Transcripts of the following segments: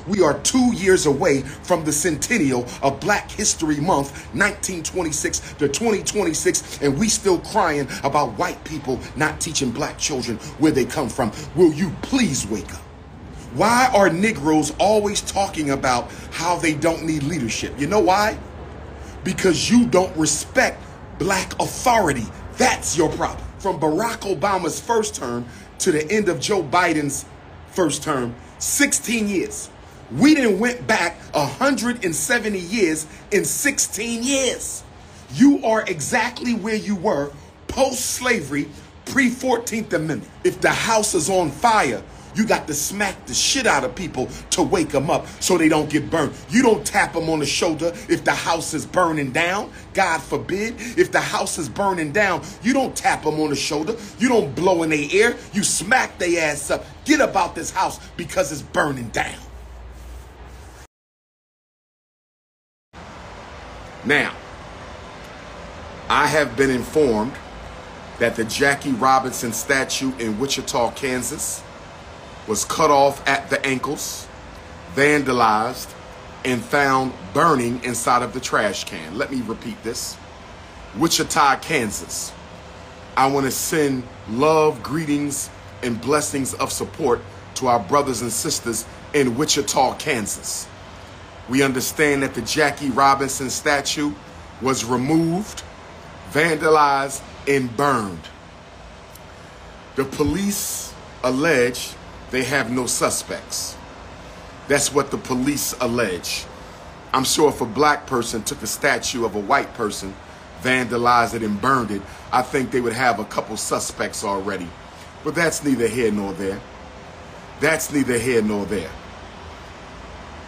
We are 2 years away from the centennial of Black History Month, 1926 to 2026, and we still crying about white people not teaching black children where they come from. Will you please wake up? Why are Negroes always talking about how they don't need leadership? You know why? Because you don't respect black authority. That's your problem. From Barack Obama's first term to the end of Joe Biden's first term, 16 years. We done went back 170 years in 16 years. You are exactly where you were post-slavery, pre-14th Amendment. If the house is on fire, you got to smack the shit out of people to wake them up so they don't get burned. You don't tap them on the shoulder if the house is burning down. God forbid. If the house is burning down, you don't tap them on the shoulder. You don't blow in their ear. You smack their ass up. Get about this house because it's burning down. Now, I have been informed that the Jackie Robinson statue in Wichita, Kansas was cut off at the ankles, vandalized, and found burning inside of the trash can. Let me repeat this. Wichita, Kansas. I want to send love, greetings, and blessings of support to our brothers and sisters in Wichita, Kansas. We understand that the Jackie Robinson statue was removed, vandalized, and burned. The police allege they have no suspects. That's what the police allege. I'm sure if a black person took a statue of a white person, vandalized it and burned it, I think they would have a couple suspects already. But that's neither here nor there. That's neither here nor there.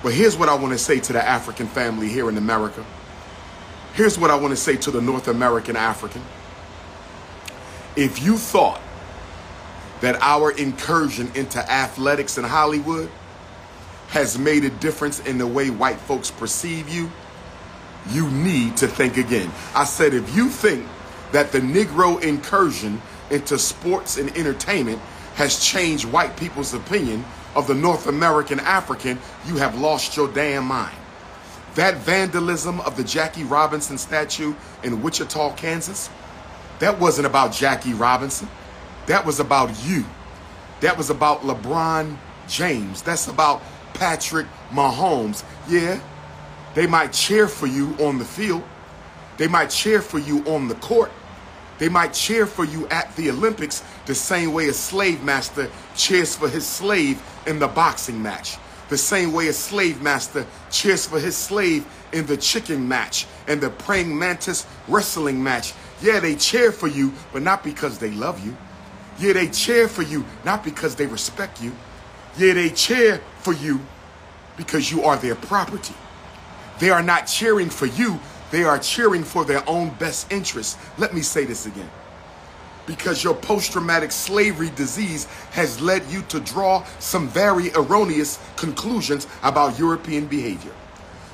But here's what I want to say to the African family here in America. Here's what I want to say to the North American African. If you thought that our incursion into athletics in Hollywood has made a difference in the way white folks perceive you, you need to think again. I said, if you think that the Negro incursion into sports and entertainment has changed white people's opinion of the North American African, you have lost your damn mind. That vandalism of the Jackie Robinson statue in Wichita, Kansas, that wasn't about Jackie Robinson. That was about you. That was about LeBron James. That's about Patrick Mahomes. Yeah, they might cheer for you on the field. They might cheer for you on the court. They might cheer for you at the Olympics the same way a slave master cheers for his slave in the boxing match. The same way a slave master cheers for his slave in the chicken match and the praying mantis wrestling match. Yeah, they cheer for you, but not because they love you. Yeah, they cheer for you, not because they respect you. Yeah, they cheer for you because you are their property. They are not cheering for you. They are cheering for their own best interests. Let me say this again. Because your post-traumatic slavery disease has led you to draw some very erroneous conclusions about European behavior.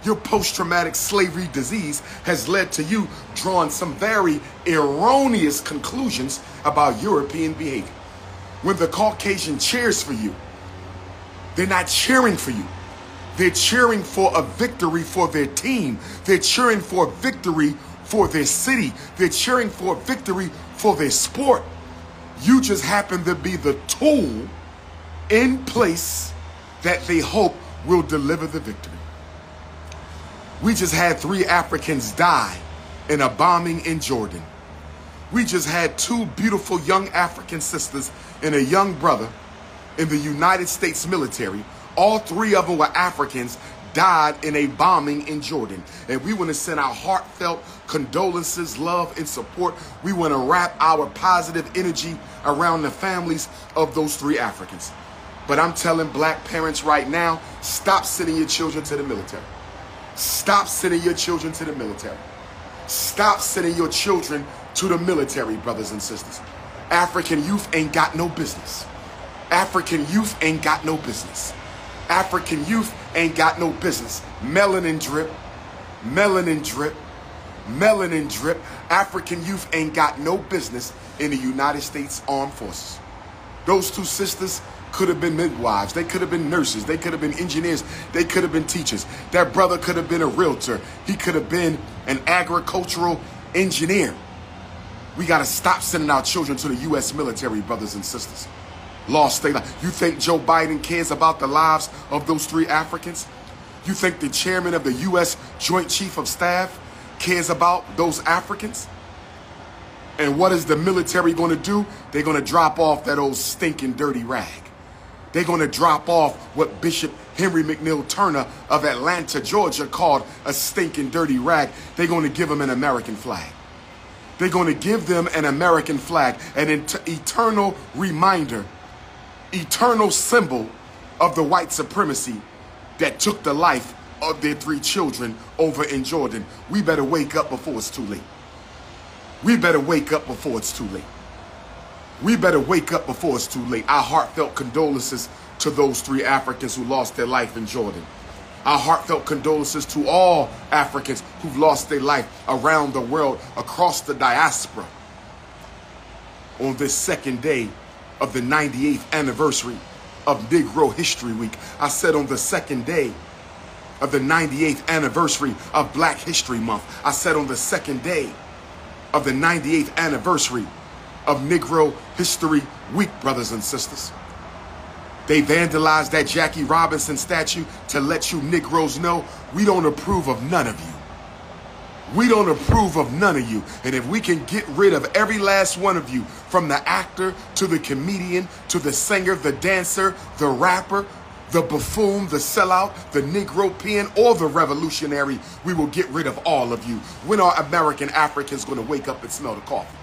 Your post-traumatic slavery disease has led to you drawing some very erroneous conclusions about European behavior. When the Caucasian cheers for you, they're not cheering for you. They're cheering for a victory for their team. They're cheering for a victory for their city. They're cheering for a victory for their sport. You just happen to be the tool in place that they hope will deliver the victory. We just had 3 Africans die in a bombing in Jordan. We just had 2 beautiful young African sisters and a young brother in the United States military. All 3 of them were Africans, died in a bombing in Jordan. And we want to send our heartfelt condolences, love, and support. We want to wrap our positive energy around the families of those 3 Africans. But I'm telling black parents right now, stop sending your children to the military. Stop sending your children to the military. Stop sending your children to the military, brothers and sisters. African youth ain't got no business. African youth ain't got no business. African youth ain't got no business. Melanin drip, melanin drip, melanin drip. African youth ain't got no business in the United States Armed Forces. Those 2 sisters could have been midwives. They could have been nurses. They could have been engineers. They could have been teachers. That brother could have been a realtor. He could have been an agricultural engineer. We got to stop sending our children to the U.S. military, brothers and sisters. Lost their life. You think Joe Biden cares about the lives of those 3 Africans? You think the chairman of the U.S. Joint Chief of Staff cares about those Africans? And what is the military going to do? They're going to drop off that old stinking dirty rag. They're going to drop off what Bishop Henry McNeil Turner of Atlanta, Georgia called a stinking dirty rag. They're going to give them an American flag. They're going to give them an American flag, an eternal reminder, eternal symbol of the white supremacy that took the life of their 3 children over in Jordan. We better wake up before it's too late. We better wake up before it's too late. We better wake up before it's too late. Our heartfelt condolences to those 3 Africans who lost their life in Jordan. Our heartfelt condolences to all Africans who've lost their life around the world, across the diaspora, on this second day of the 98th anniversary of Negro History Week. I said on the second day of the 98th anniversary of Black History Month. I said on the second day of the 98th anniversary of Negro History Week, brothers and sisters. They vandalized that Jackie Robinson statue to let you Negroes know we don't approve of none of you. We don't approve of none of you. And if we can get rid of every last one of you, from the actor to the comedian to the singer, the dancer, the rapper, the buffoon, the sellout, the Negro peon, or the revolutionary, we will get rid of all of you. When are American Africans going to wake up and smell the coffee?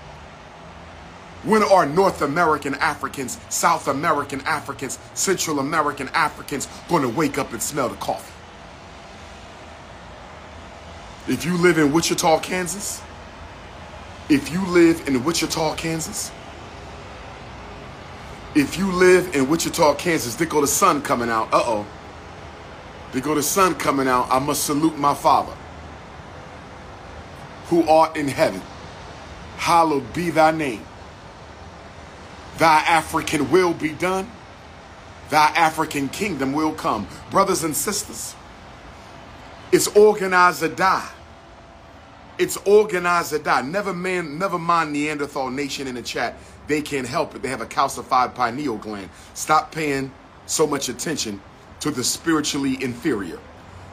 When are North American Africans, South American Africans, Central American Africans going to wake up and smell the coffee? If you live in Wichita, Kansas, if you live in Wichita, Kansas, if you live in Wichita, Kansas, there go the sun coming out. Uh-oh. There go the sun coming out. I must salute my Father, who art in heaven. Hallowed be thy name. Thy African will be done. Thy African kingdom will come. Brothers and sisters, it's organize or die. It's organize or die. Never mind Neanderthal Nation in the chat. They can't help it. They have a calcified pineal gland. Stop paying so much attention to the spiritually inferior.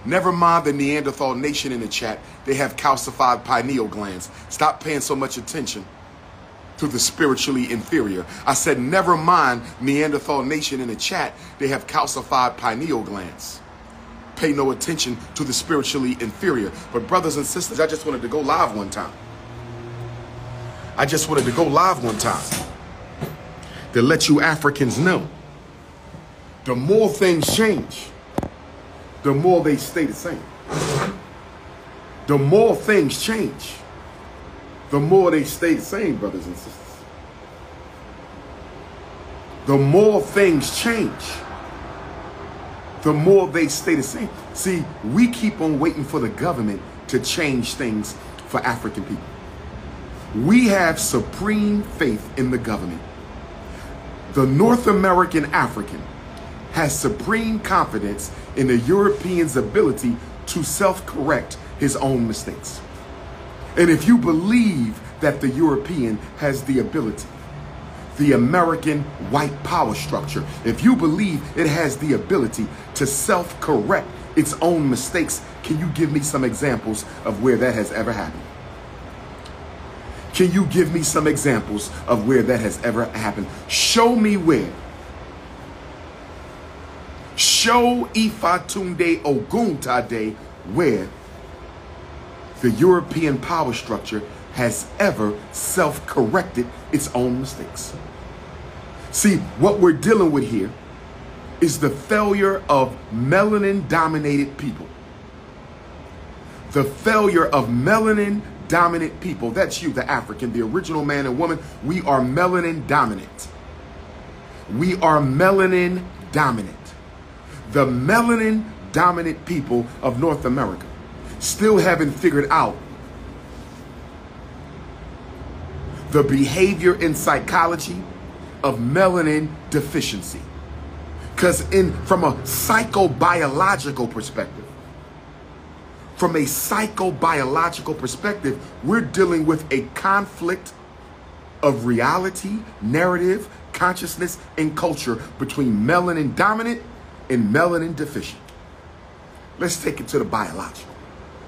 Never mind the Neanderthal Nation in the chat. They have calcified pineal glands. Stop paying so much attention to the spiritually inferior. I said, never mind Neanderthal Nation in the chat. They have calcified pineal glands. Pay no attention to the spiritually inferior. But brothers and sisters, I just wanted to go live one time. I just wanted to go live one time to let you Africans know, the more things change, the more they stay the same. The more things change, the more they stay the same, brothers and sisters. The more things change, the more they stay the same. See, we keep on waiting for the government to change things for African people. We have supreme faith in the government. The North American African has supreme confidence in the European's ability to self-correct his own mistakes. And if you believe that the European has the ability, the American white power structure, if you believe it has the ability to self-correct its own mistakes, can you give me some examples of where that has ever happened? Can you give me some examples of where that has ever happened? Show me where. Show Ifatunde Oguntade where the European power structure has ever self-corrected its own mistakes. See, what we're dealing with here is the failure of melanin-dominated people. The failure of melanin-dominant people. That's you, the African, the original man and woman. We are melanin-dominant. We are melanin-dominant. The melanin-dominant people of North America still haven't figured out the behavior and psychology of melanin deficiency. Because from a psychobiological perspective, we're dealing with a conflict of reality, narrative, consciousness, and culture between melanin dominant and melanin deficient. Let's take it to the biological,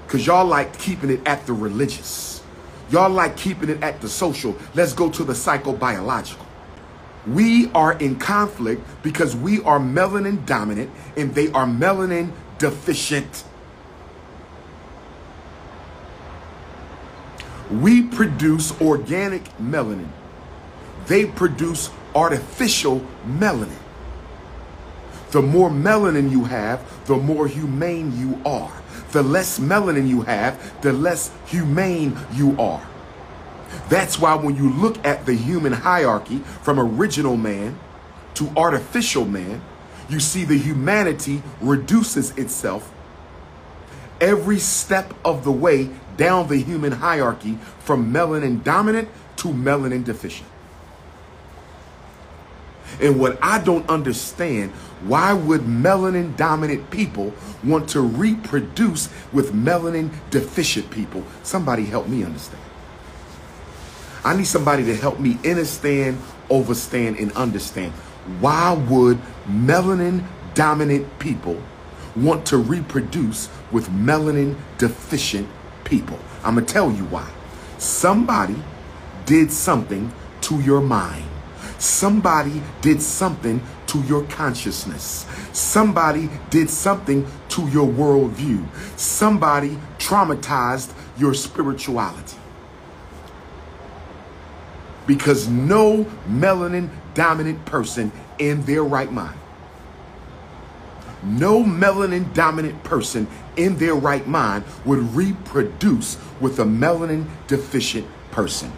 because y'all like keeping it at the religious. Y'all like keeping it at the social. Let's go to the psychobiological. We are in conflict because we are melanin dominant and they are melanin deficient. We produce organic melanin. They produce artificial melanin. The more melanin you have, the more humane you are. The less melanin you have, the less humane you are. That's why when you look at the human hierarchy from original man to artificial man, you see the humanity reduces itself every step of the way down the human hierarchy from melanin dominant to melanin deficient. And what I don't understand, why would melanin dominant people want to reproduce with melanin deficient people? Somebody help me understand. I need somebody to help me understand, overstand, and understand. Why would melanin dominant people want to reproduce with melanin deficient people? I'm going to tell you why. Somebody did something to your mind. Somebody did something to your consciousness. Somebody did something to your worldview. Somebody traumatized your spirituality. Because no melanin dominant person in their right mind, no melanin dominant person in their right mind would reproduce with a melanin deficient person.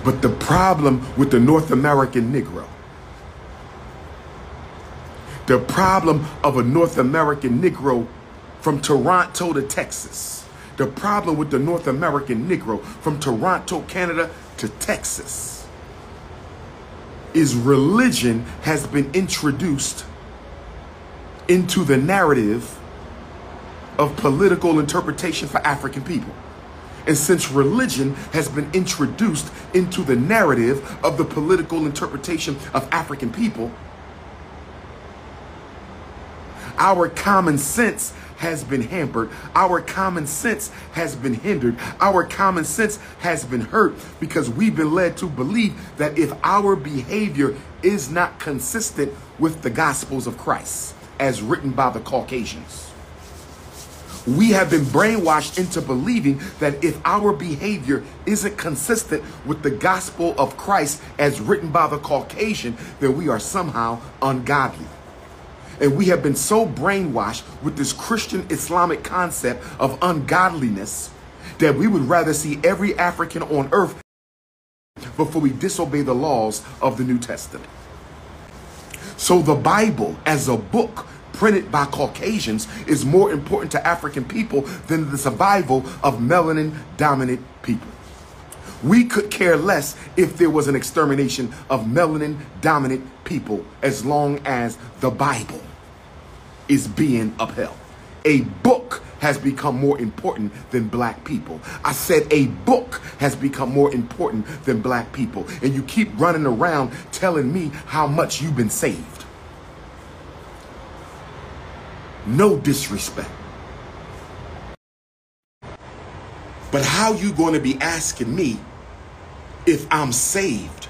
But the problem with the North American Negro, the problem of a North American Negro from Toronto to Texas, the problem with the North American Negro from Toronto, Canada to Texas, is religion has been introduced into the narrative of political interpretation for African people. And since religion has been introduced into the narrative of the political interpretation of African people, our common sense has been hampered. Our common sense has been hindered. Our common sense has been hurt because we've been led to believe that if our behavior is not consistent with the Gospels of Christ as written by the Caucasians, we have been brainwashed into believing that if our behavior isn't consistent with the gospel of Christ as written by the Caucasian, then we are somehow ungodly. And we have been so brainwashed with this Christian Islamic concept of ungodliness that we would rather see every African on earth before we disobey the laws of the New Testament. So the Bible as a book printed by Caucasians is more important to African people than the survival of melanin dominant people. We could care less if there was an extermination of melanin dominant people as long as the Bible is being upheld. A book has become more important than black people. I said a book has become more important than black people. And you keep running around telling me how much you've been saved. No disrespect. But how you going to be asking me if I'm saved?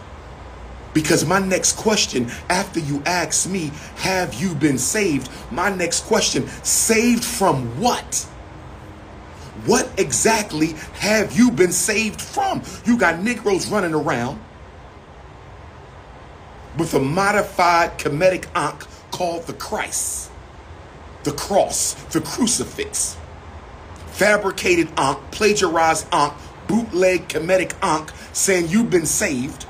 Because my next question after you ask me, have you been saved? My next question, saved from what? What exactly have you been saved from? You got Negroes running around with a modified Kemetic Ankh called the Christ, the cross, the crucifix, fabricated Ankh, plagiarized Ankh, bootleg Kemetic Ankh, saying you've been saved.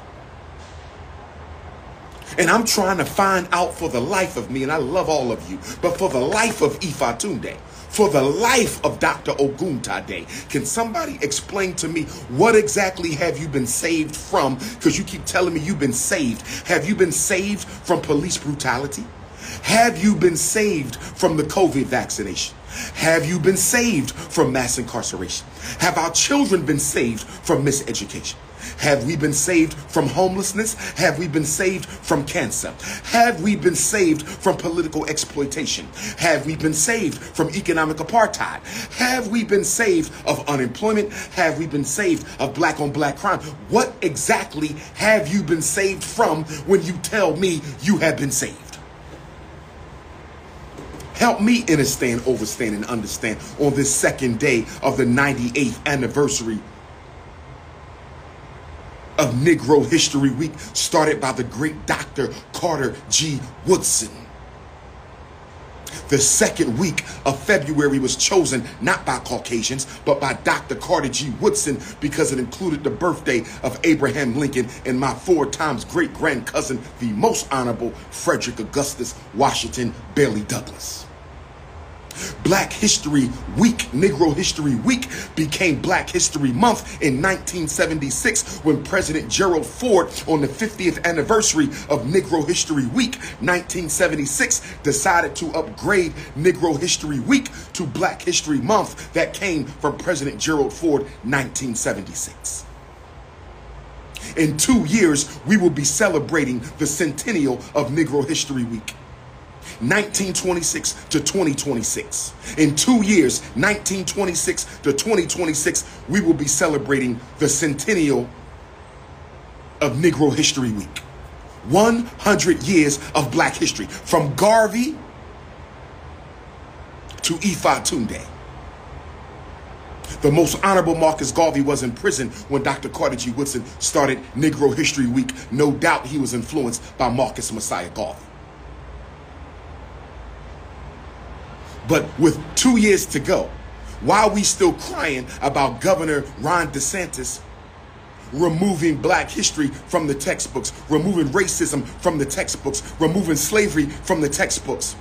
And I'm trying to find out for the life of me, and I love all of you, but for the life of Ifa Tunde, For the life of Dr. Oguntade, can somebody explain to me what exactly have you been saved from? Because you keep telling me you've been saved. Have you been saved from police brutality? Have you been saved from the COVID vaccination? Have you been saved from mass incarceration? Have our children been saved from miseducation? Have we been saved from homelessness? Have we been saved from cancer? Have we been saved from political exploitation? Have we been saved from economic apartheid? Have we been saved of unemployment? Have we been saved of black on black crime? What exactly have you been saved from when you tell me you have been saved? Help me understand, overstand, and understand on this second day of the 98th anniversary of Negro History Week, started by the great Dr. Carter G. Woodson. The second week of February was chosen not by Caucasians, but by Dr. Carter G. Woodson because it included the birthday of Abraham Lincoln and my 4 times great-grand cousin, the most honorable Frederick Augustus Washington Bailey Douglas. Black History Week, Negro History Week, became Black History Month in 1976 when President Gerald Ford, on the 50th anniversary of Negro History Week, 1976, decided to upgrade Negro History Week to Black History Month. That came from President Gerald Ford, 1976. In 2 years, we will be celebrating the centennial of Negro History Week. 1926 to 2026. In 2 years, 1926 to 2026, we will be celebrating the centennial of Negro History Week. 100 years of Black history, from Garvey to Ifa Tunde. The most honorable Marcus Garvey was in prison when Dr. Carter G. Woodson started Negro History Week. No doubt he was influenced by Marcus Messiah Garvey. But with 2 years to go, while we still crying about Governor Ron DeSantis removing Black history from the textbooks, removing racism from the textbooks, removing slavery from the textbooks,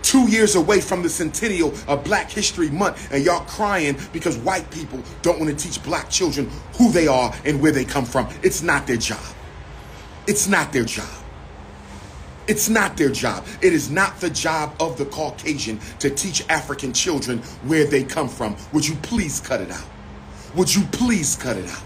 2 years away from the centennial of Black History Month, and y'all crying because white people don't want to teach black children who they are and where they come from. It's not their job. It's not their job. It's not their job. It is not the job of the Caucasian to teach African children where they come from. Would you please cut it out? Would you please cut it out?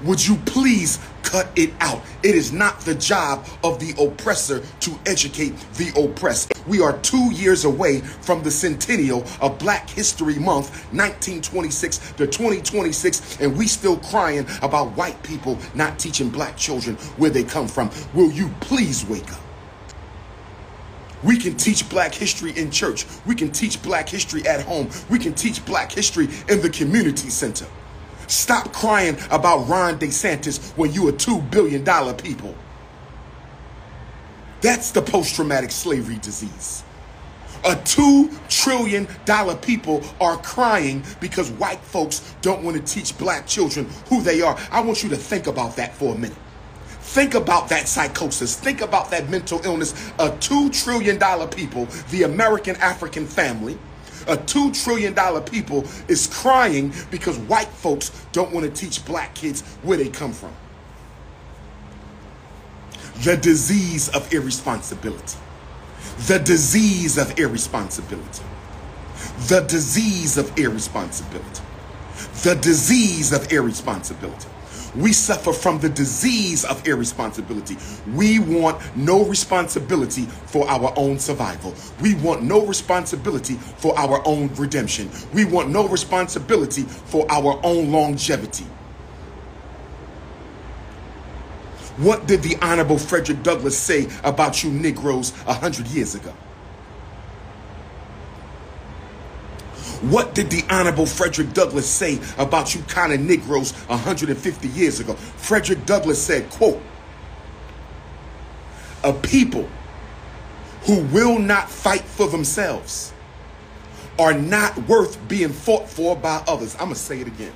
Would you please cut it out? It is not the job of the oppressor to educate the oppressed. We are 2 years away from the centennial of Black History Month, 1926 to 2026, and we still crying about white people not teaching black children where they come from. Will you please wake up? We can teach black history in church. We can teach black history at home. We can teach black history in the community center. Stop crying about Ron DeSantis when you are $2 billion people. That's the post-traumatic slavery disease. A $2 trillion people are crying because white folks don't want to teach black children who they are. I want you to think about that for a minute. Think about that psychosis. Think about that mental illness. A $2 trillion people, the American African family, a $2 trillion people is crying because white folks don't want to teach black kids where they come from. The disease of irresponsibility. The disease of irresponsibility. The disease of irresponsibility. The disease of irresponsibility. We suffer from the disease of irresponsibility. We want no responsibility for our own survival. We want no responsibility for our own redemption. We want no responsibility for our own longevity. What did the Honorable Frederick Douglass say about you Negroes 100 years ago? What did the Honorable Frederick Douglass say about you kind of Negroes 150 years ago? Frederick Douglass said, quote, "A people who will not fight for themselves are not worth being fought for by others." I'm going to say it again.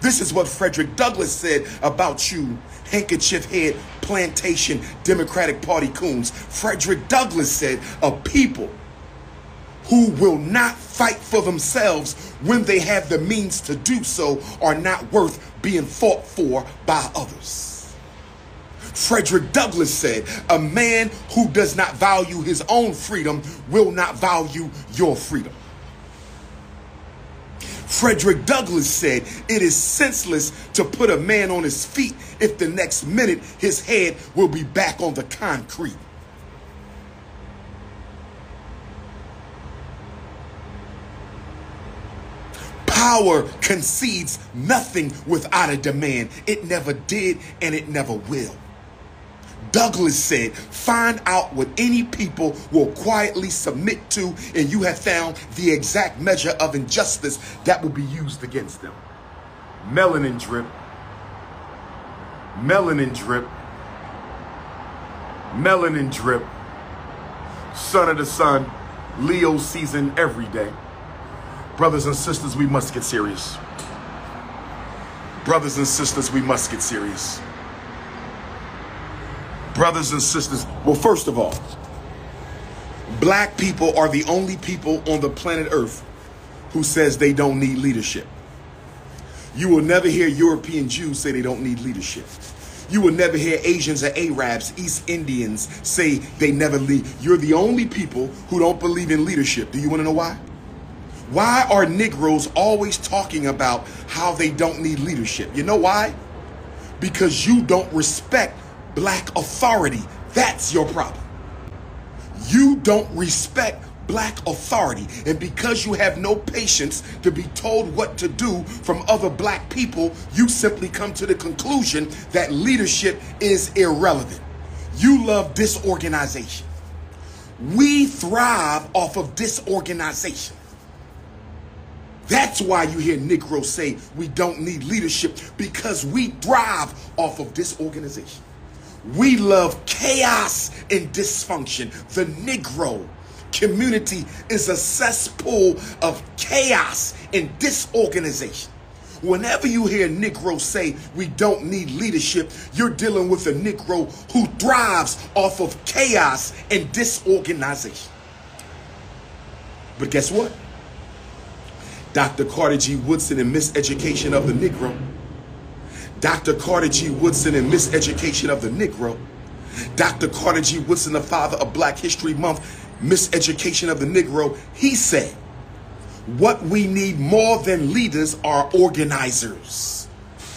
This is what Frederick Douglass said about you handkerchief head plantation Democratic Party coons. Frederick Douglass said, a people who will not fight for themselves when they have the means to do so are not worth being fought for by others. Frederick Douglass said, a man who does not value his own freedom will not value your freedom. Frederick Douglass said, it is senseless to put a man on his feet if the next minute his head will be back on the concrete. Power concedes nothing without a demand. It never did and it never will. Douglass said, find out what any people will quietly submit to, and you have found the exact measure of injustice that will be used against them. Melanin drip. Melanin drip. Melanin drip. Son of the sun. Leo season every day. Brothers and sisters, we must get serious. Brothers and sisters, we must get serious. Brothers and sisters, well, first of all, black people are the only people on the planet Earth who says they don't need leadership. You will never hear European Jews say they don't need leadership. You will never hear Asians or Arabs, East Indians say they never lead. You're the only people who don't believe in leadership. Do you want to know why? Why are Negroes always talking about how they don't need leadership? You know why? Because you don't respect black authority. That's your problem. You don't respect black authority. And because you have no patience to be told what to do from other black people, you simply come to the conclusion that leadership is irrelevant. You love disorganization. We thrive off of disorganization. That's why you hear Negroes say we don't need leadership, because we thrive off of disorganization. We love chaos and dysfunction. The Negro community is a cesspool of chaos and disorganization. Whenever you hear Negroes say we don't need leadership, you're dealing with a Negro who thrives off of chaos and disorganization. But guess what? Dr. Carter G. Woodson in Miseducation of the Negro. Dr. Carter G. Woodson in Miseducation of the Negro. Dr. Carter G. Woodson, the father of Black History Month, Miseducation of the Negro, he said, what we need more than leaders are organizers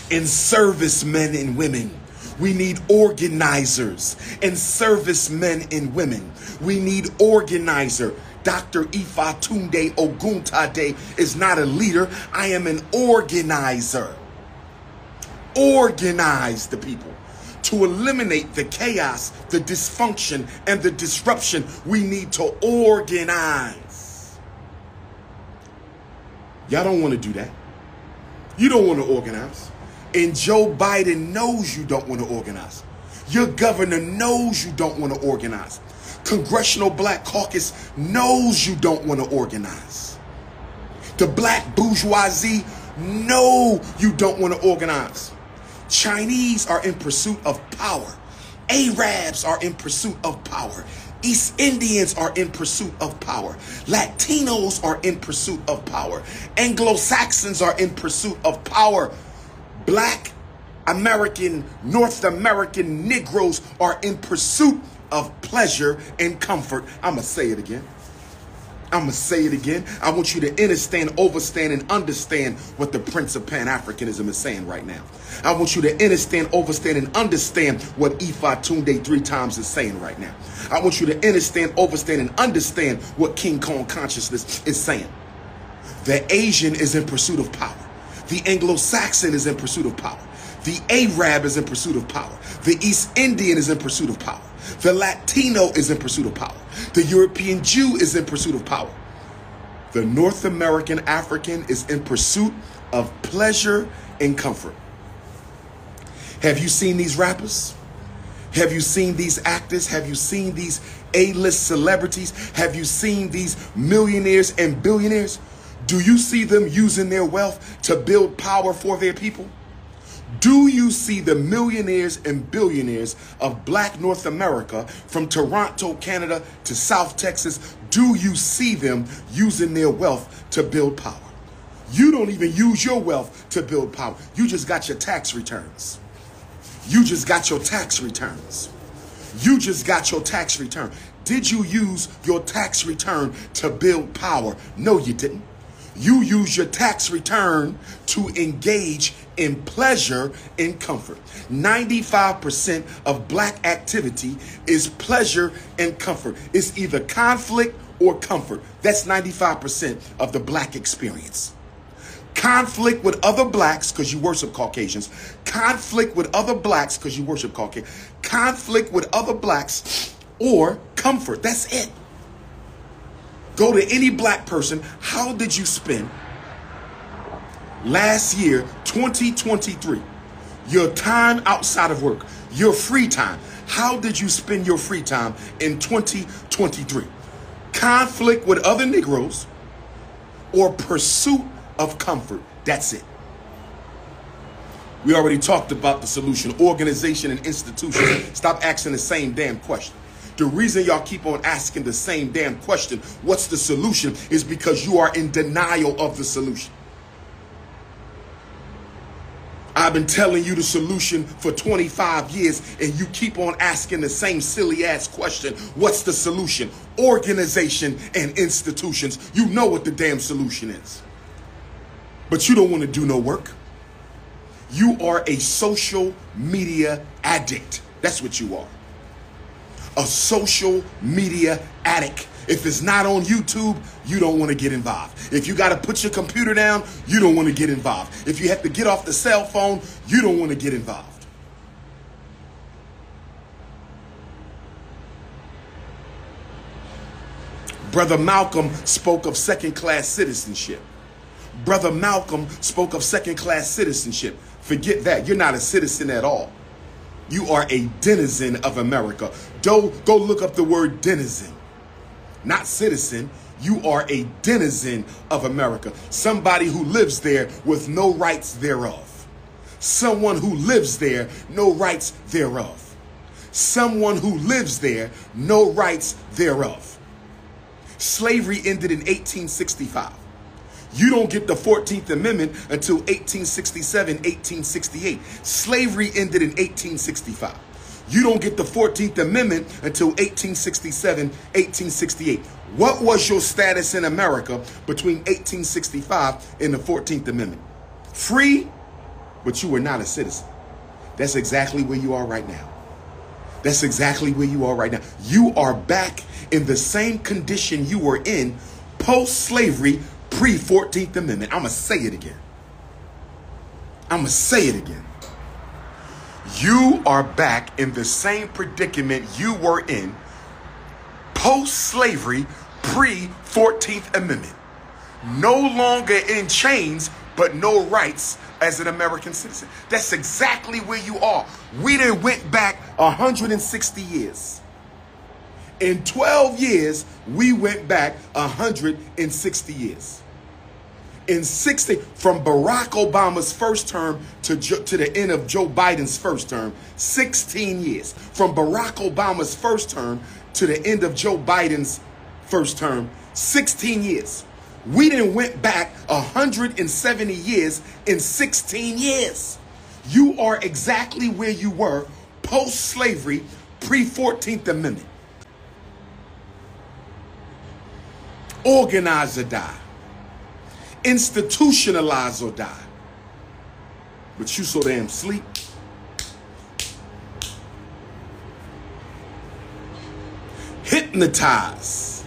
and servicemen and women. We need organizers and servicemen and women. We need organizer. Dr. Ifatunde Oguntade is not a leader. I am an organizer. Organize the people. To eliminate the chaos, the dysfunction, and the disruption, we need to organize. Y'all don't want to do that. You don't want to organize. And Joe Biden knows you don't want to organize. Your governor knows you don't want to organize. Congressional Black Caucus knows you don't want to organize. The black bourgeoisie know you don't want to organize. Chinese are in pursuit of power. Arabs are in pursuit of power. East Indians are in pursuit of power. Latinos are in pursuit of power. Anglo-Saxons are in pursuit of power. Black American, North American Negroes are in pursuit of pleasure and comfort. I'm going to say it again. I'm going to say it again. I want you to understand, overstand, and understand what the Prince of Pan-Africanism is saying right now. I want you to understand, overstand, and understand what Ifatunde 3 times is saying right now. I want you to understand, overstand, and understand what King Kong consciousness is saying. The Asian is in pursuit of power. The Anglo-Saxon is in pursuit of power. The Arab is in pursuit of power. The East Indian is in pursuit of power. The Latino is in pursuit of power. The European Jew is in pursuit of power. The North American African is in pursuit of pleasure and comfort. Have you seen these rappers? Have you seen these actors? Have you seen these A-list celebrities? Have you seen these millionaires and billionaires? Do you see them using their wealth to build power for their people? Do you see the millionaires and billionaires of Black North America, from Toronto, Canada to South Texas? Do you see them using their wealth to build power? You don't even use your wealth to build power. You just got your tax returns. You just got your tax returns. You just got your tax return. Did you use your tax return to build power? No, you didn't. You use your tax return to engage in pleasure and comfort. 95% of Black activity is pleasure and comfort. It's either conflict or comfort. That's 95% of the Black experience. Conflict with other Blacks because you worship Caucasians. Conflict with other Blacks because you worship Caucasians. Conflict with other Blacks or comfort. That's it. Go to any Black person. How did you spend last year, 2023, your time outside of work, your free time? How did you spend your free time in 2023? Conflict with other Negroes or pursuit of comfort. That's it. We already talked about the solution, organization and institutions. Stop asking the same damn question. The reason y'all keep on asking the same damn question, what's the solution, is because you are in denial of the solution. I've been telling you the solution for 25 years and you keep on asking the same silly ass question. What's the solution? Organization and institutions. You know what the damn solution is. But you don't want to do no work. You are a social media addict. That's what you are. A social media addict. If it's not on YouTube, you don't want to get involved. If you got to put your computer down, you don't want to get involved. If you have to get off the cell phone, you don't want to get involved. Brother Malcolm spoke of second-class citizenship. Brother Malcolm spoke of second-class citizenship. Forget that. You're not a citizen at all. You are a denizen of America. Go look up the word denizen. Not citizen. You are a denizen of America. Somebody who lives there with no rights thereof. Someone who lives there, no rights thereof. Someone who lives there, no rights thereof. Slavery ended in 1865. You don't get the 14th Amendment until 1867, 1868. Slavery ended in 1865. You don't get the 14th Amendment until 1867, 1868. What was your status in America between 1865 and the 14th Amendment? Free, but you were not a citizen. That's exactly where you are right now. That's exactly where you are right now. You are back in the same condition you were in post-slavery, pre-14th Amendment. I'm going to say it again. I'm going to say it again. You are back in the same predicament you were in post-slavery, pre-14th Amendment. No longer in chains, but no rights as an American citizen. That's exactly where you are. We done went back 160 years. In 12 years, we went back 160 years. In 60, from Barack Obama's first term to the end of Joe Biden's first term, 16 years. From Barack Obama's first term to the end of Joe Biden's first term, 16 years. We done went back 170 years in 16 years. You are exactly where you were post-slavery, pre-14th Amendment. Organize or die. Institutionalize or die. But you so damn sleep. Hypnotize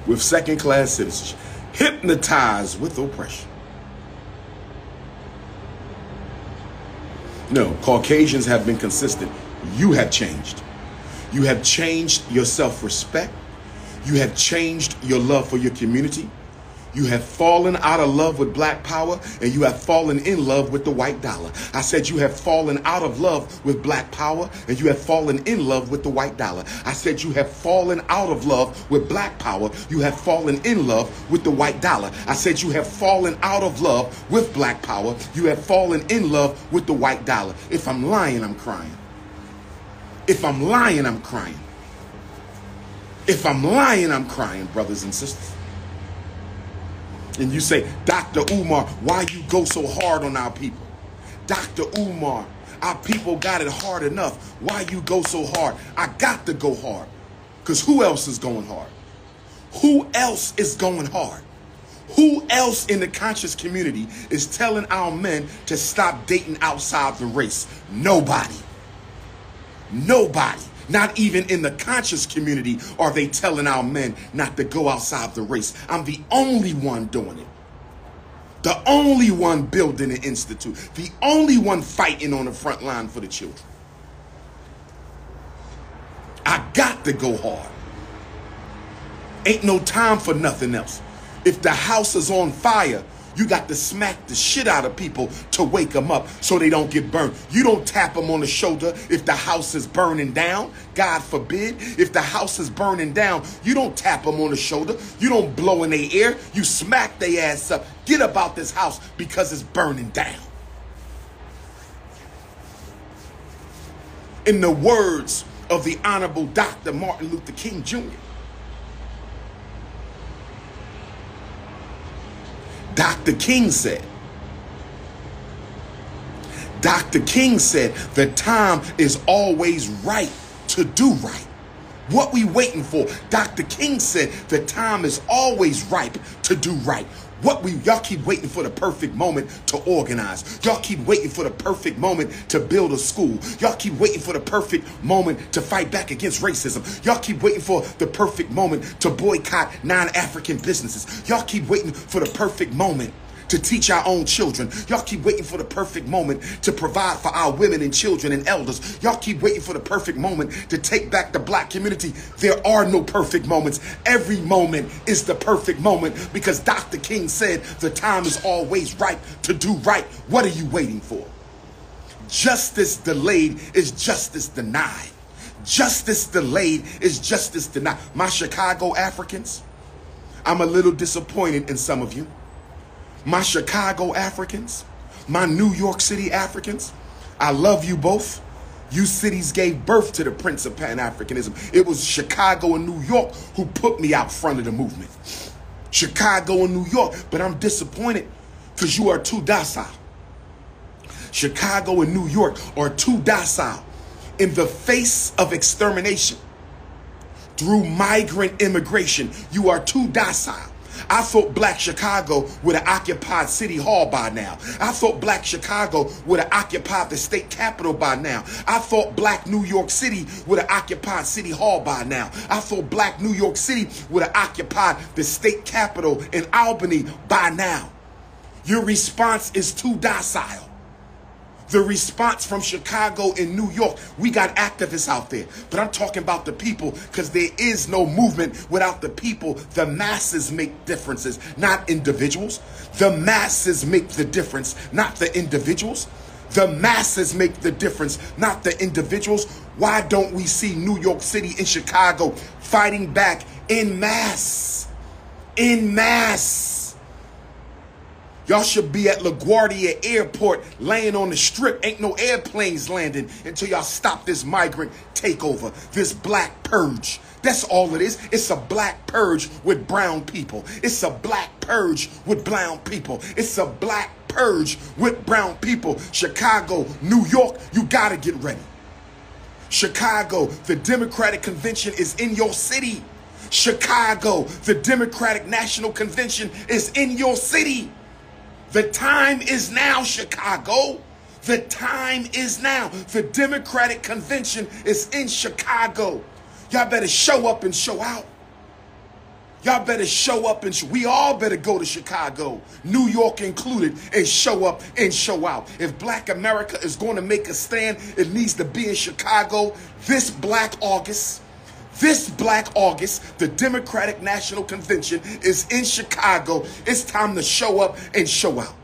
with second-class citizenship. Hypnotize with oppression. No, Caucasians have been consistent. You have changed. You have changed your self-respect. You have changed your love for your community. You have fallen out of love with black power, and you have fallen in love with the white dollar. I said you have fallen out of love with black power, and you have fallen in love with the white dollar. I said you have fallen out of love with black power. You have fallen in love with the white dollar. I said you have fallen out of love with black power. You have fallen in love with the white dollar. If I'm lying, I'm crying. If I'm lying, I'm crying. If I'm lying, I'm crying, brothers and sisters. And you say, Dr. Umar, why you go so hard on our people? Dr. Umar, our people got it hard enough. Why you go so hard? I got to go hard. Because who else is going hard? Who else is going hard? Who else in the conscious community is telling our men to stop dating outside the race? Nobody. Nobody. Not even in the conscious community are they telling our men not to go outside the race. I'm the only one doing it. The only one building an institute. The only one fighting on the front line for the children. I got to go hard. Ain't no time for nothing else. If the house is on fire, you got to smack the shit out of people to wake them up so they don't get burned. You don't tap them on the shoulder if the house is burning down. God forbid. If the house is burning down, you don't tap them on the shoulder. You don't blow in their ear. You smack their ass up. Get up out this house because it's burning down. In the words of the Honorable Dr. Martin Luther King Jr., Dr. King said, the time is always right to do right. What we waiting for? Dr. King said the time is always ripe to do right. Y'all keep waiting for the perfect moment to organize. Y'all keep waiting for the perfect moment to build a school. Y'all keep waiting for the perfect moment to fight back against racism. Y'all keep waiting for the perfect moment to boycott non-African businesses. Y'all keep waiting for the perfect moment to teach our own children. Y'all keep waiting for the perfect moment to provide for our women and children and elders. Y'all keep waiting for the perfect moment to take back the black community. There are no perfect moments. Every moment is the perfect moment because Dr. King said the time is always ripe to do right. What are you waiting for? Justice delayed is justice denied. Justice delayed is justice denied. My Chicago Africans, I'm a little disappointed in some of you. My Chicago Africans, my New York City Africans, I love you both. You cities gave birth to the Prince of Pan-Africanism. It was Chicago and New York who put me out front of the movement. Chicago and New York, but I'm disappointed because you are too docile. Chicago and New York are too docile in the face of extermination through migrant immigration. You are too docile. I thought black Chicago would have occupied City Hall by now. I thought black Chicago would have occupied the state capitol by now. I thought black New York City would have occupied City Hall by now. I thought black New York City would have occupied the state capitol in Albany by now. Your response is too docile. The response from Chicago and New York, we got activists out there. But I'm talking about the people because there is no movement without the people. The masses make differences, not individuals. The masses make the difference, not the individuals. The masses make the difference, not the individuals. Why don't we see New York City and Chicago fighting back en masse? En masse. Y'all should be at LaGuardia Airport laying on the strip. Ain't no airplanes landing until y'all stop this migrant takeover, this black purge. That's all it is. It's a black purge with brown people. It's a black purge with brown people. It's a black purge with brown people. Chicago, New York, you gotta get ready. Chicago, the Democratic Convention is in your city. Chicago, the Democratic National Convention is in your city. The time is now, Chicago. The time is now. The Democratic Convention is in Chicago. Y'all better show up and show out. Y'all better show up and we all better go to Chicago, New York included, and show up and show out. If Black America is going to make a stand, it needs to be in Chicago this Black August, This Black August, the Democratic National Convention is in Chicago. It's time to show up and show out.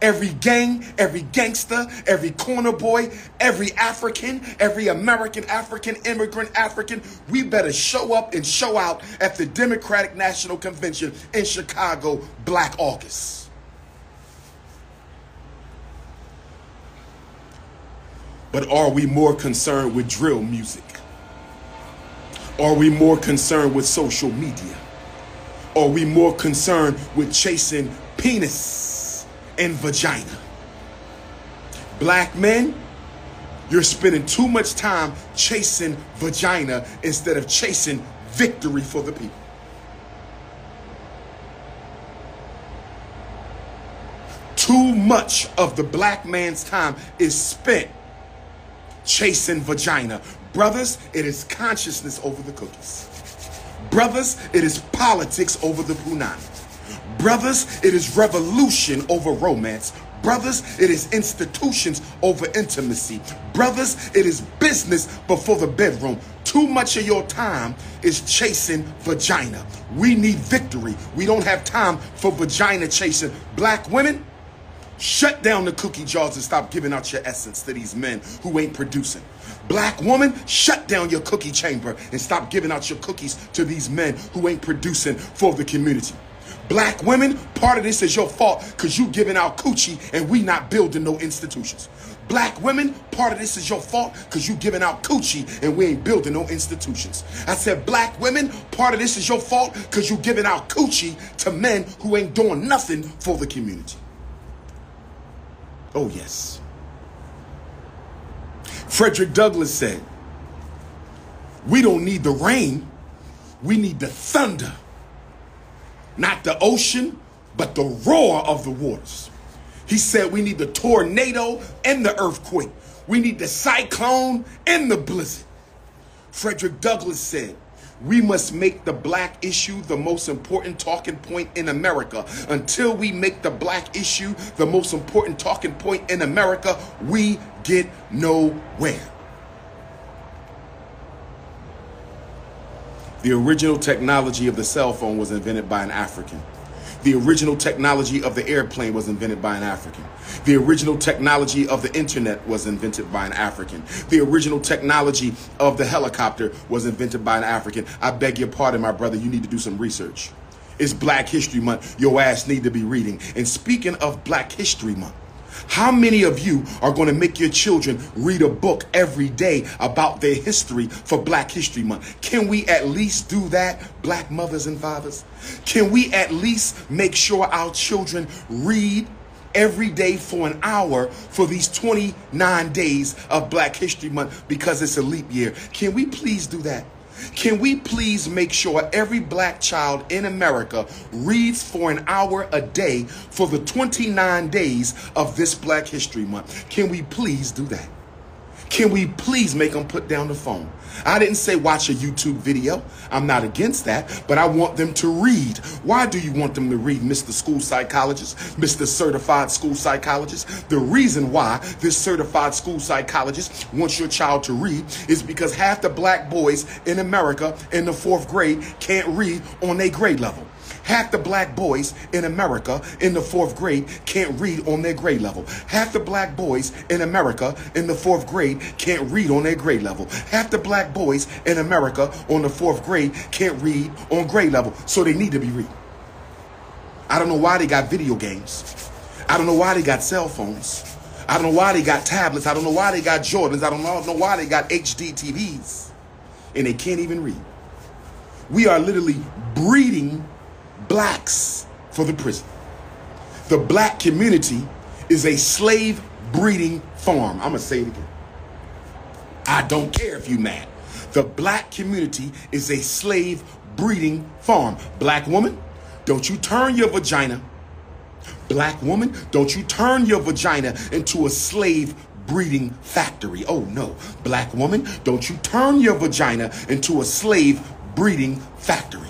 Every gang, every gangster, every corner boy, every African, every American African, immigrant African, we better show up and show out at the Democratic National Convention in Chicago, Black August. But are we more concerned with drill music? Are we more concerned with social media? Are we more concerned with chasing penis and vagina? Black men, you're spending too much time chasing vagina instead of chasing victory for the people. Too much of the black man's time is spent chasing vagina. Brothers, it is consciousness over the cookies. Brothers, it is politics over the punani. Brothers, it is revolution over romance. Brothers, it is institutions over intimacy. Brothers, it is business before the bedroom. Too much of your time is chasing vagina. We need victory. We don't have time for vagina chasing. Black women, shut down the cookie jars and stop giving out your essence to these men who ain't producing. Black woman, shut down your cookie chamber and stop giving out your cookies to these men who ain't producing for the community. Black women, part of this is your fault because you giving out coochie and we not building no institutions. Black women, part of this is your fault because you giving out coochie and we ain't building no institutions. I said, black women, part of this is your fault because you giving out coochie to men who ain't doing nothing for the community. Oh, yes. Frederick Douglass said, we don't need the rain, we need the thunder. Not the ocean, but the roar of the waters. He said we need the tornado and the earthquake. We need the cyclone and the blizzard. Frederick Douglass said, we must make the black issue the most important talking point in America. Until we make the black issue the most important talking point in America, we get nowhere. The original technology of the cell phone was invented by an African. The original technology of the airplane was invented by an African. The original technology of the internet was invented by an African. The original technology of the helicopter was invented by an African. I beg your pardon, my brother, you need to do some research. It's Black History Month. Your ass need to be reading. And speaking of Black History Month, how many of you are going to make your children read a book every day about their history for Black History Month? Can we at least do that, black mothers and fathers? Can we at least make sure our children read every day for an hour for these 29 days of Black History Month because it's a leap year? Can we please do that? Can we please make sure every black child in America reads for an hour a day for the 29 days of this Black History Month? Can we please do that? Can we please make them put down the phone? I didn't say watch a YouTube video. I'm not against that, but I want them to read. Why do you want them to read, Mr. School Psychologist, Mr. Certified School Psychologist? The reason why this certified school psychologist wants your child to read is because half the black boys in America in the 4th grade can't read on their grade level. Half the black boys in America in the 4th grade can't read on their grade level. Half the black boys in America in the 4th grade can't read on their grade level. Half the black boys in America on the 4th grade can't read on grade level. So they need to be reading. I don't know why they got video games. I don't know why they got cell phones. I don't know why they got tablets. I don't know why they got Jordans. I don't know why they got HD TVs. And they can't even read. We are literally breeding blacks for the prison. The black community is a slave breeding farm. I'm going to say it again. I don't care if you're mad. The black community is a slave breeding farm. Black woman, don't you turn your vagina. Black woman, don't you turn your vagina into a slave breeding factory. Oh no. Black woman, don't you turn your vagina into a slave breeding factory.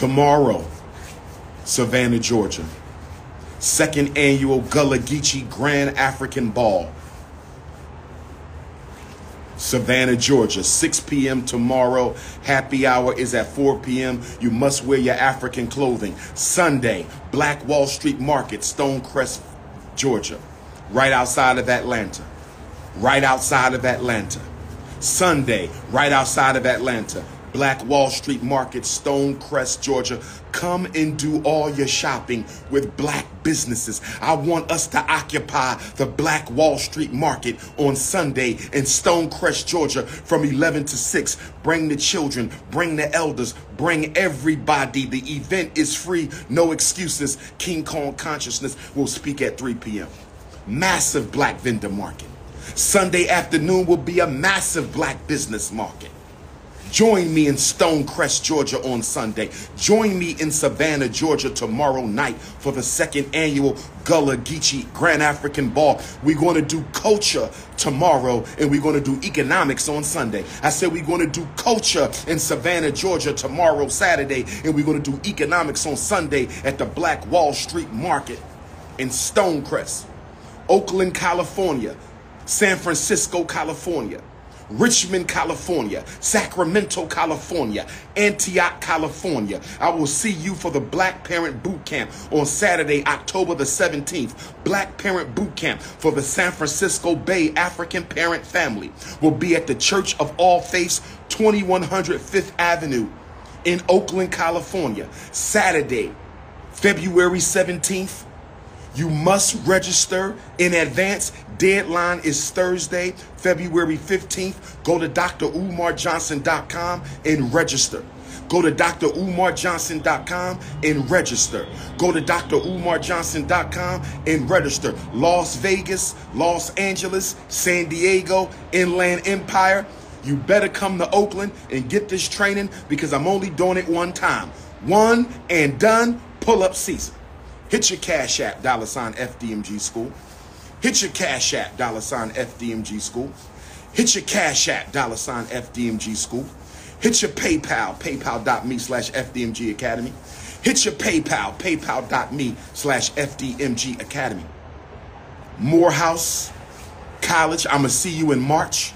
Tomorrow, Savannah, Georgia, 2nd annual Gullah Geechee Grand African Ball. Savannah, Georgia, 6 p.m. tomorrow. Happy hour is at 4 p.m. You must wear your African clothing. Sunday, Black Wall Street Market, Stonecrest, Georgia, right outside of Atlanta. Right outside of Atlanta. Sunday, right outside of Atlanta. Black Wall Street Market, Stonecrest, Georgia. Come and do all your shopping with black businesses. I want us to occupy the Black Wall Street Market on Sunday in Stonecrest, Georgia from 11 to 6. Bring the children, bring the elders, bring everybody. The event is free, no excuses. King Kong Consciousness will speak at 3 p.m. Massive black vendor market. Sunday afternoon will be a massive black business market. Join me in Stonecrest, Georgia on Sunday. Join me in Savannah, Georgia tomorrow night for the 2nd annual Gullah Geechee Grand African Ball. We're going to do culture tomorrow and we're going to do economics on Sunday. I said we're going to do culture in Savannah, Georgia tomorrow, Saturday, and we're going to do economics on Sunday at the Black Wall Street Market in Stonecrest. Oakland, California. San Francisco, California. Richmond, California, Sacramento, California, Antioch, California. I will see you for the Black Parent Boot Camp on Saturday, October the 17th. Black Parent Boot Camp for the San Francisco Bay African Parent Family will be at the Church of All Faiths, 2100 5th Avenue in Oakland, California. Saturday, February 17th. You must register in advance. Deadline is Thursday, February 15th. Go to drumarjohnson.com and register. Go to drumarjohnson.com and register. Go to drumarjohnson.com and register. Las Vegas, Los Angeles, San Diego, Inland Empire. You better come to Oakland and get this training because I'm only doing it one time. One and done, pull-up season. Hit your Cash App, $FDMG School. Hit your Cash App, $FDMG School. Hit your Cash App, $FDMG School. Hit your PayPal, paypal.me/FDMG Academy. Hit your PayPal, paypal.me/FDMG Academy. Morehouse College, I'm going to see you in March.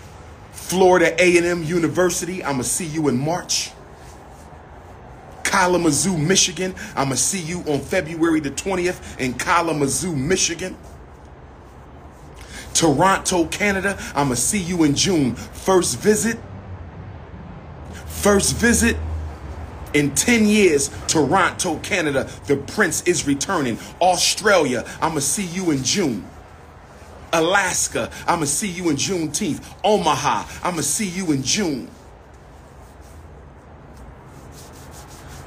Florida A&M University, I'm going to see you in March. Kalamazoo, Michigan. I'm going to see you on February the 20th in Kalamazoo, Michigan. Toronto, Canada. I'm going to see you in June. First visit in 10 years. Toronto, Canada. The Prince is returning. Australia. I'm going to see you in June. Alaska. I'm going to see you in Juneteenth. Omaha. I'm going to see you in June.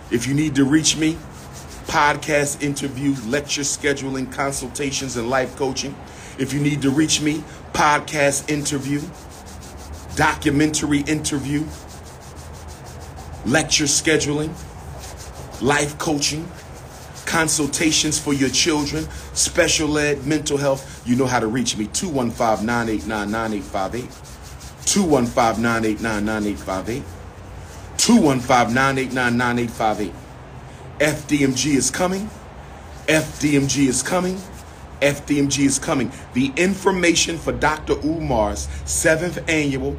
If you need to reach me, podcast interviews, lecture scheduling, consultations, and life coaching. If you need to reach me, podcast interview, documentary interview, lecture scheduling, life coaching, consultations for your children, special ed, mental health, you know how to reach me. 215-989-9858. 215-989-9858. 215-989-9858. FDMG is coming. FDMG is coming. FDMG is coming. The information for Dr. Umar's 7th annual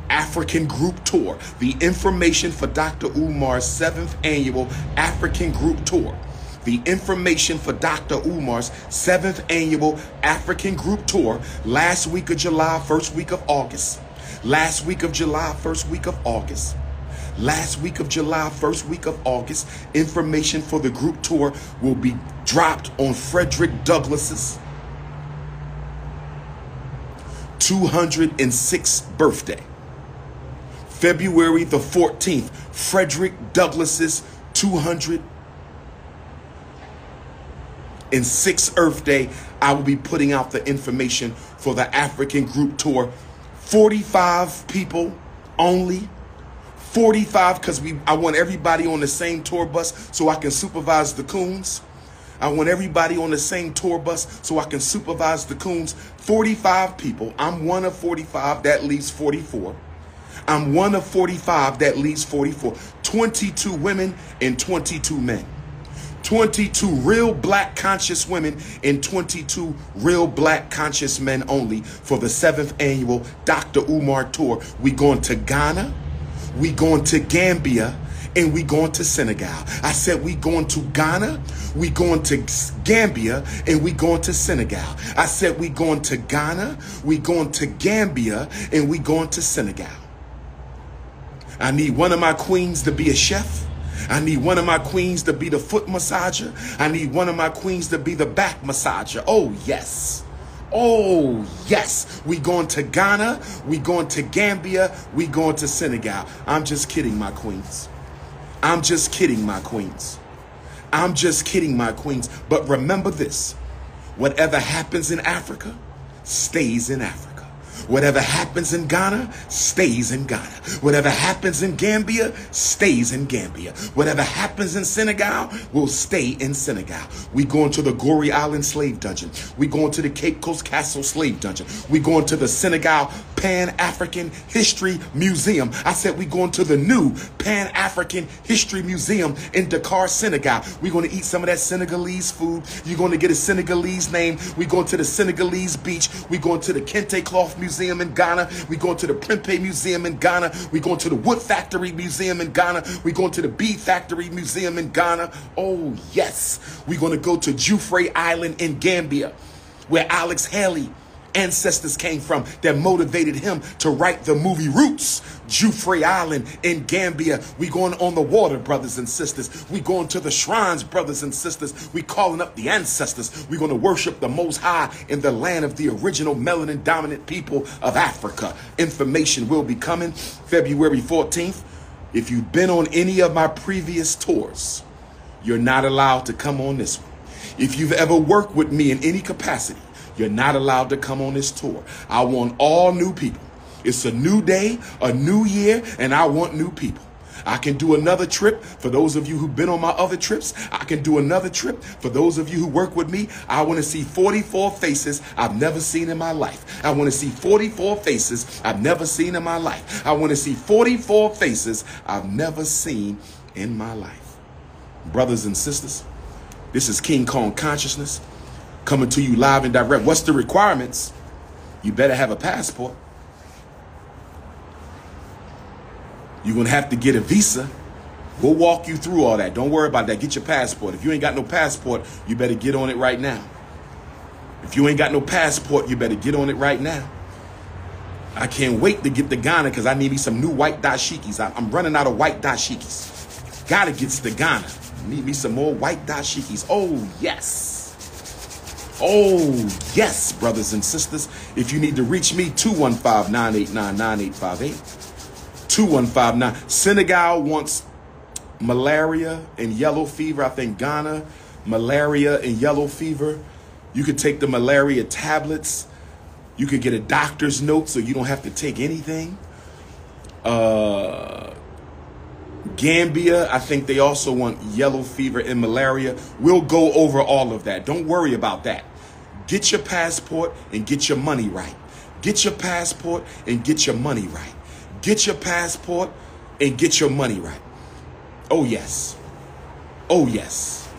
African Group Tour. The information for Dr. Umar's 7th annual African Group Tour. The information for Dr. Umar's 7th annual African Group Tour. Last week of July, first week of August. Last week of July, first week of August. Last week of July, first week of August. Information for the group tour will be dropped on Frederick Douglass's 206th birthday. February the 14th, Frederick Douglass's 206th Earth Day. I will be putting out the information for the African Group Tour. 45 people only. 45 because I want everybody on the same tour bus so I can supervise the coons. I want everybody on the same tour bus so I can supervise the coons. 45 people. I'm one of 45. That leaves 44. I'm one of 45. That leaves 44. 22 women and 22 men. 22 real black conscious women and 22 real black conscious men only for the 7th annual Dr. Umar tour. We going to Ghana, we going to Gambia, and we going to Senegal. I said we going to Ghana, we going to Gambia, and we going to Senegal. I said we going to Ghana, we going to Gambia, and we going to Senegal. I need one of my queens to be a chef. I need one of my queens to be the foot massager. I need one of my queens to be the back massager. Oh, yes. Oh, yes. We going to Ghana. We going to Gambia. We going to Senegal. I'm just kidding, my queens. I'm just kidding, my queens. I'm just kidding, my queens. But remember this. Whatever happens in Africa stays in Africa. Whatever happens in Ghana stays in Ghana. Whatever happens in Gambia stays in Gambia. Whatever happens in Senegal will stay in Senegal. We going to the Gorée Island slave dungeon. We going to the Cape Coast Castle slave dungeon. We going to the Senegal Pan-African History Museum. I said we going to the new Pan-African History Museum in Dakar, Senegal. We're going to eat some of that Senegalese food. You're going to get a Senegalese name. We going to the Senegalese beach. We going to the Kente Cloth Museum in Ghana. We going to the Prempeh Museum in Ghana. We going to the Wood Factory Museum in Ghana. We going to the Bead Factory Museum in Ghana. Oh yes, we going to go to Jufre Island in Gambia, where Alex Haley ancestors came from that motivated him to write the movie Roots. Jufre Island in Gambia. We going on the water, brothers and sisters. We going to the shrines, brothers and sisters. We calling up the ancestors. We going to worship the Most High in the land of the original melanin dominant people of Africa. Information will be coming February 14th. If you've been on any of my previous tours, you're not allowed to come on this one. If you've ever worked with me in any capacity, you're not allowed to come on this tour. I want all new people. It's a new day, a new year, and I want new people. I can do another trip for those of you who've been on my other trips. I can do another trip for those of you who work with me. I want to see 44 faces I've never seen in my life. I want to see 44 faces I've never seen in my life. I want to see 44 faces I've never seen in my life. Brothers and sisters, this is King Kong Consciousness, coming to you live and direct. What's the requirements? You better have a passport. You're going to have to get a visa. We'll walk you through all that. Don't worry about that. Get your passport. If you ain't got no passport, you better get on it right now. If you ain't got no passport, you better get on it right now. I can't wait to get to Ghana because I need me some new white dashikis. I'm running out of white dashikis. Gotta get to Ghana. Need me some more white dashikis. Oh, yes. Oh, yes, brothers and sisters. If you need to reach me, 215-989-9858. 2159. Senegal wants malaria and yellow fever. I think Ghana, malaria and yellow fever. You could take the malaria tablets. You could get a doctor's note so you don't have to take anything. Gambia, I think they also want yellow fever and malaria. We'll go over all of that. Don't worry about that. Get your passport and get your money right. Get your passport and get your money right. Get your passport and get your money right. Oh, yes. Oh, yes.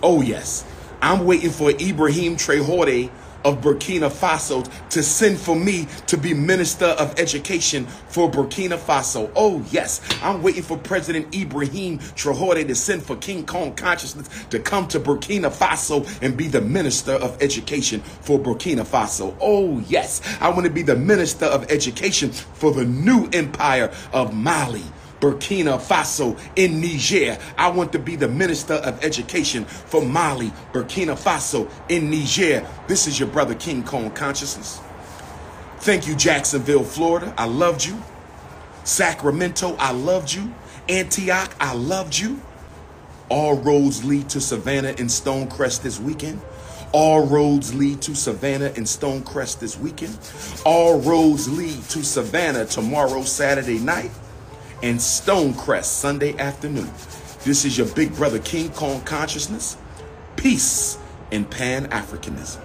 Oh, yes. I'm waiting for Ibrahim Traoré of Burkina Faso to send for me to be Minister of Education for Burkina Faso. Oh, yes. I'm waiting for President Ibrahim Traoré to send for King Kong Consciousness to come to Burkina Faso and be the Minister of Education for Burkina Faso. Oh, yes. I want to be the Minister of Education for the new empire of Mali, Burkina Faso, in Niger. I want to be the Minister of Education for Mali, Burkina Faso, in Niger. This is your brother King Kong Consciousness. Thank you, Jacksonville, Florida. I loved you. Sacramento, I loved you. Antioch, I loved you. All roads lead to Savannah and Stonecrest this weekend. All roads lead to Savannah and Stonecrest this weekend. All roads lead to Savannah tomorrow, Saturday night, and Stonecrest Sunday afternoon. This is your big brother King Kong Consciousness. Peace and Pan-Africanism.